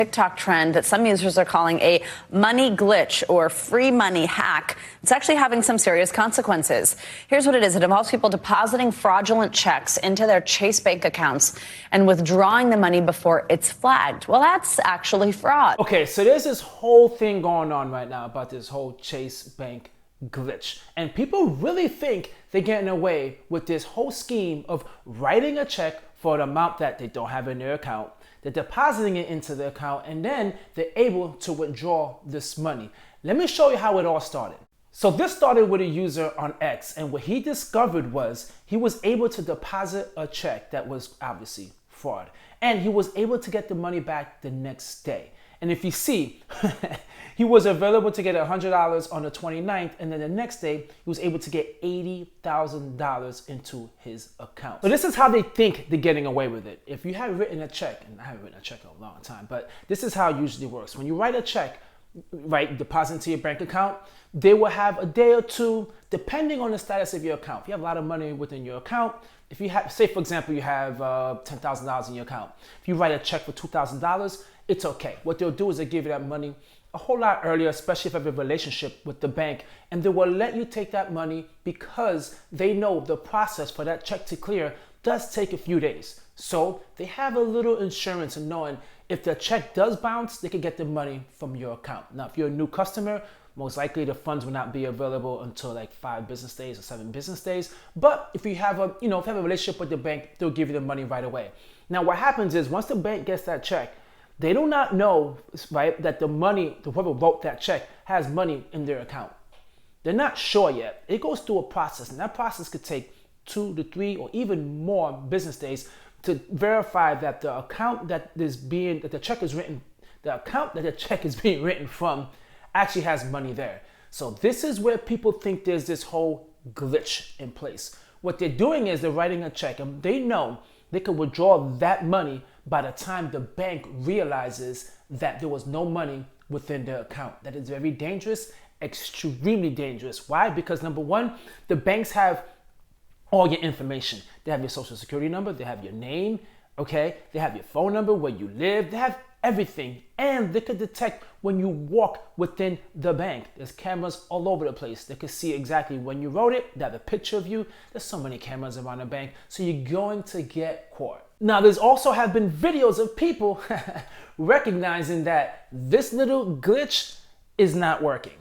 TikTok trend that some users are calling a money glitch or free money hack. It's actually having some serious consequences. Here's what it is. It involves people depositing fraudulent checks into their Chase Bank accounts and withdrawing the money before it's flagged. Well, that's actually fraud. Okay, so there's this whole thing going on right now about this whole Chase Bank glitch. And people really think they're getting away with this whole scheme of writing a check for an amount that they don't have in their account. They're depositing it into the account and then they're able to withdraw this money. Let me show you how it all started. So this started with a user on X, and what he discovered was he was able to deposit a check that was obviously fraud, and he was able to get the money back the next day. And if you see, he was available to get $100 on the 29th, and then the next day, he was able to get $80,000 into his account. So this is how they think they're getting away with it. If you have written a check, and I haven't written a check in a long time, but this is how it usually works. When you write a check, right, deposit into your bank account, they will have a day or two, depending on the status of your account. If you have a lot of money within your account, if you have, say for example, you have $10,000 in your account. If you write a check for $2,000, it's okay. What they'll do is they give you that money a whole lot earlier, especially if you have a relationship with the bank, and they will let you take that money because they know the process for that check to clear does take a few days. So they have a little insurance in knowing if the check does bounce, they can get the money from your account. Now, if you're a new customer, most likely the funds will not be available until like 5 business days or 7 business days. But if you have a, if you have a relationship with the bank, they'll give you the money right away. Now, what happens is once the bank gets that check, they do not know, right, that the money, whoever wrote that check has money in their account. They're not sure yet. It goes through a process, and that process could take 2 to 3 or even more business days to verify that the account that the check is written, the account that the check is being written from actually has money there. So this is where people think there's this whole glitch in place. What they're doing is they're writing a check, and they know they can withdraw that money by the time the bank realizes that there was no money within their account. That is very dangerous, extremely dangerous. Why? Because number one, the banks have all your information. They have your social security number, they have your name, okay? They have your phone number, where you live, they have everything. And they could detect when you walk within the bank. There's cameras all over the place. They could see exactly when you wrote it. They have a picture of you. There's so many cameras around the bank. So you're going to get caught. Now, there's also have been videos of people recognizing that this little glitch is not working.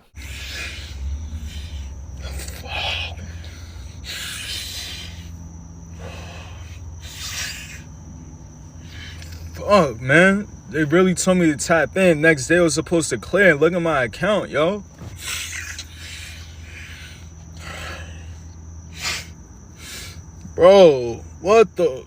Fuck, man. They really told me to tap in. Next day I was supposed to clear. Look at my account, yo. Bro, what the?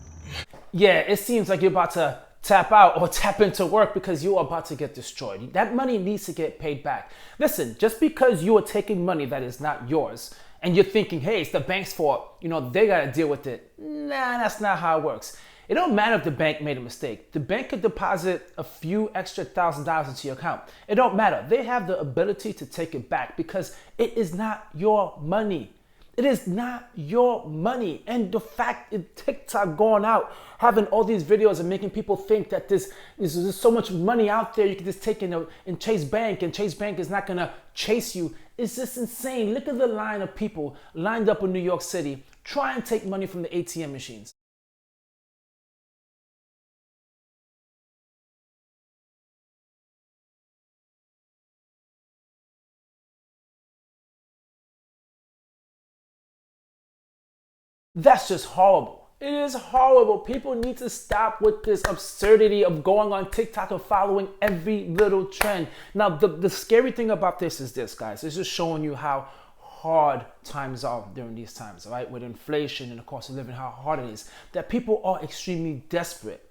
Yeah, it seems like you're about to tap out or tap into work because you are about to get destroyed. That money needs to get paid back. Listen, just because you are taking money that is not yours and you're thinking, hey, it's the bank's fault, they got to deal with it. Nah, that's not how it works. It don't matter if the bank made a mistake. The bank could deposit a few extra $1,000 into your account. It don't matter. They have the ability to take it back because it is not your money. It is not your money. And the fact that TikTok going out, having all these videos and making people think that there's so much money out there you can just take in Chase Bank, and Chase Bank is not gonna chase you. It's just insane. Look at the line of people lined up in New York City trying to take money from the ATM machines. That's just horrible. It is horrible. People need to stop with this absurdity of going on TikTok and following every little trend. Now, the scary thing about this is this, guys. It's just showing you how hard times are during these times, right? With inflation and the cost of living, how hard it is. That people are extremely desperate,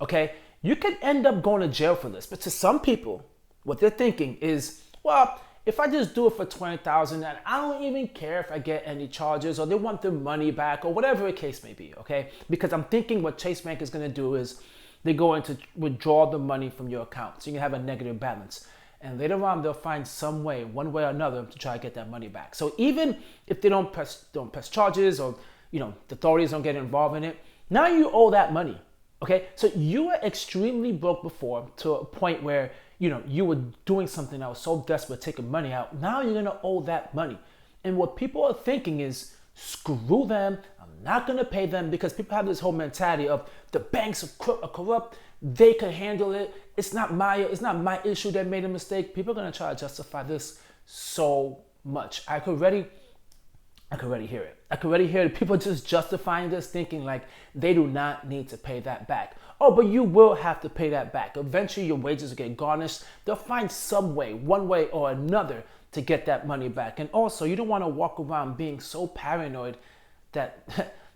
okay? You could end up going to jail for this. But to some people, what they're thinking is, well, if I just do it for $20,000 and I don't even care if I get any charges or they want their money back or whatever the case may be, okay? Because I'm thinking what Chase Bank is gonna do is they're going to withdraw the money from your account. So you can have a negative balance. And later on, they'll find some way, one way or another, to try to get that money back. So even if they don't press charges or the authorities don't get involved in it, now you owe that money. Okay, so you were extremely broke before to a point where you were doing something that was so desperate, taking money out. Now you're gonna owe that money, and what people are thinking is, screw them. I'm not gonna pay them, because people have this whole mentality of the banks are corrupt. They can handle it. It's not my issue that made a mistake. People are gonna try to justify this so much. I could already hear it. I could already hear it. People just justifying this, thinking like they do not need to pay that back. Oh, but you will have to pay that back. Eventually your wages will get garnished. They'll find some way, one way or another, to get that money back. And also, you don't want to walk around being so paranoid that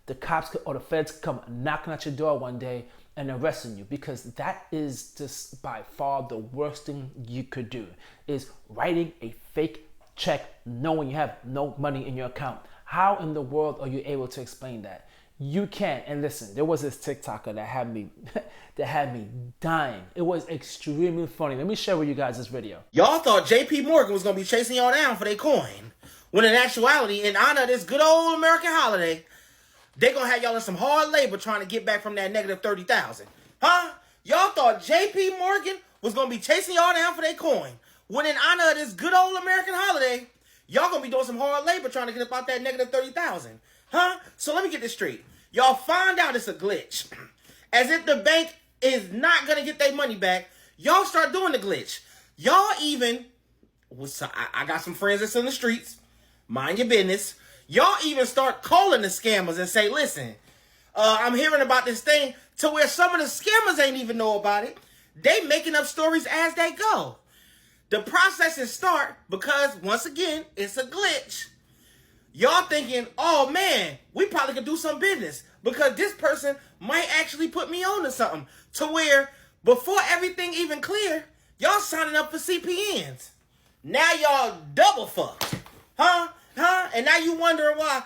the cops or the feds come knocking at your door one day and arresting you, because that is just by far the worst thing you could do, is writing a fake check knowing you have no money in your account. How in the world are you able to explain that? You can't. And listen, there was this TikToker that had me dying. It was extremely funny. Let me share with you guys this video. Y'all thought JP Morgan was going to be chasing y'all down for their coin, when in actuality, in honor of this good old American holiday, they going to have y'all in some hard labor trying to get back from that negative 30,000. Huh? Y'all thought JP Morgan was going to be chasing y'all down for their coin, when in honor of this good old American holiday, y'all going to be doing some hard labor trying to get about that negative 30,000. Huh? So let me get this straight. Y'all find out it's a glitch. As if the bank is not going to get their money back, y'all start doing the glitch. Y'all even, I got some friends that's in the streets, mind your business. Y'all even start calling the scammers and say, listen, I'm hearing about this thing, to where some of the scammers ain't even know about it. They making up stories as they go. The processes start because, once again, it's a glitch. Y'all thinking, oh man, we probably could do some business because this person might actually put me on to something, to where before everything even clear, y'all signing up for CPNs. Now y'all double fucked. Huh? And now you wondering why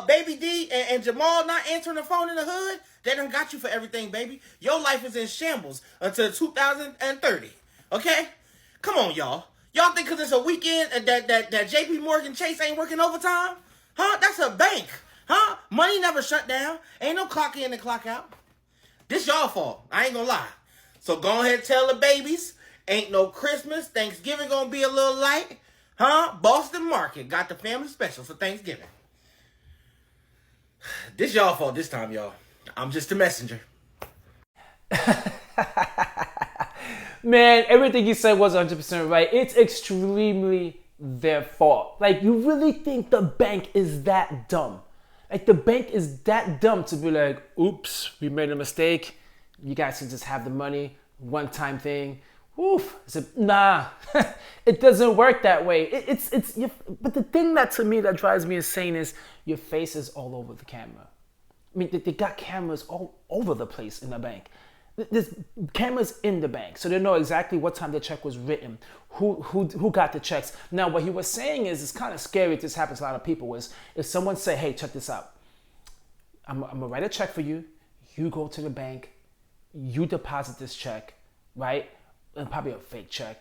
Baby D and Jamal not answering the phone in the hood? They done got you for everything, baby. Your life is in shambles until 2030. Okay? Come on, y'all. Y'all think because it's a weekend that JP Morgan Chase ain't working overtime? Huh? That's a bank. Huh? Money never shut down. Ain't no clock in and clock out. This y'all fault. I ain't gonna lie. So go ahead and tell the babies. Ain't no Christmas. Thanksgiving gonna be a little light. Huh? Boston Market got the family special for Thanksgiving. This y'all fault this time, y'all. I'm just a messenger. Man, everything you said was 100% right. It's extremely their fault. Like, you really think the bank is that dumb? Like, the bank is that dumb to be like, oops, we made a mistake. You guys can just have the money, one-time thing. Oof. Nah, it doesn't work that way. But the thing that to me that drives me insane is your face is all over the camera. I mean, they got cameras all over the place in the bank. There's cameras in the bank, so they know exactly what time the check was written, who got the checks. Now, what he was saying is, it's kind of scary. This happens to a lot of people. Is if someone say, "Hey, check this out. I'm gonna write a check for you. You go to the bank, you deposit this check, right? And probably a fake check.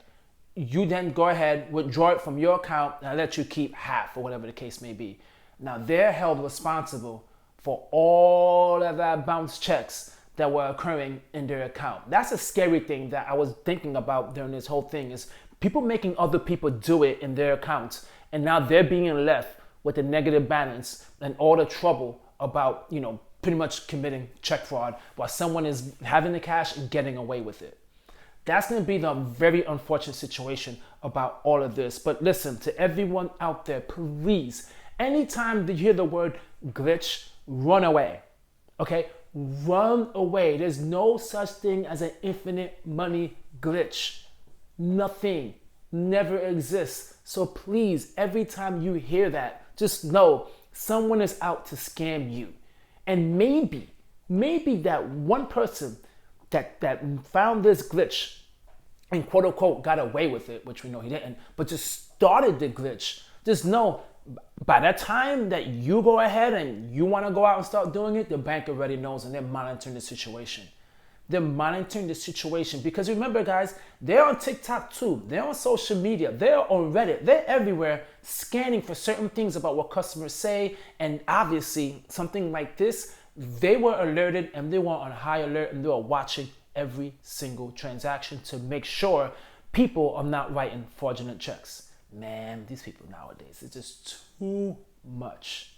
You then go ahead, withdraw it from your account, and I let you keep half or whatever the case may be." Now, they're held responsible for all of that bounce checks that were occurring in their account. That's a scary thing that I was thinking about during this whole thing, is people making other people do it in their accounts, and now they're being left with a negative balance and all the trouble about, pretty much committing check fraud while someone is having the cash and getting away with it. That's going to be the very unfortunate situation about all of this. But listen, to everyone out there, please, anytime you hear the word glitch, run away. Okay? Run away. There's no such thing as an infinite money glitch. Nothing. Never exists. So please, every time you hear that, just know someone is out to scam you. And maybe that one person that found this glitch and quote unquote got away with it, which we know he didn't, but just started the glitch, just know by that time that you go ahead and you want to go out and start doing it, the bank already knows and they're monitoring the situation. They're monitoring the situation because remember, guys, they're on TikTok too. They're on social media. They're on Reddit. They're everywhere scanning for certain things about what customers say. And obviously, something like this They were alerted and they were on high alert and they were watching every single transaction to make sure people are not writing fraudulent checks. Man, these people nowadays, it's just too much.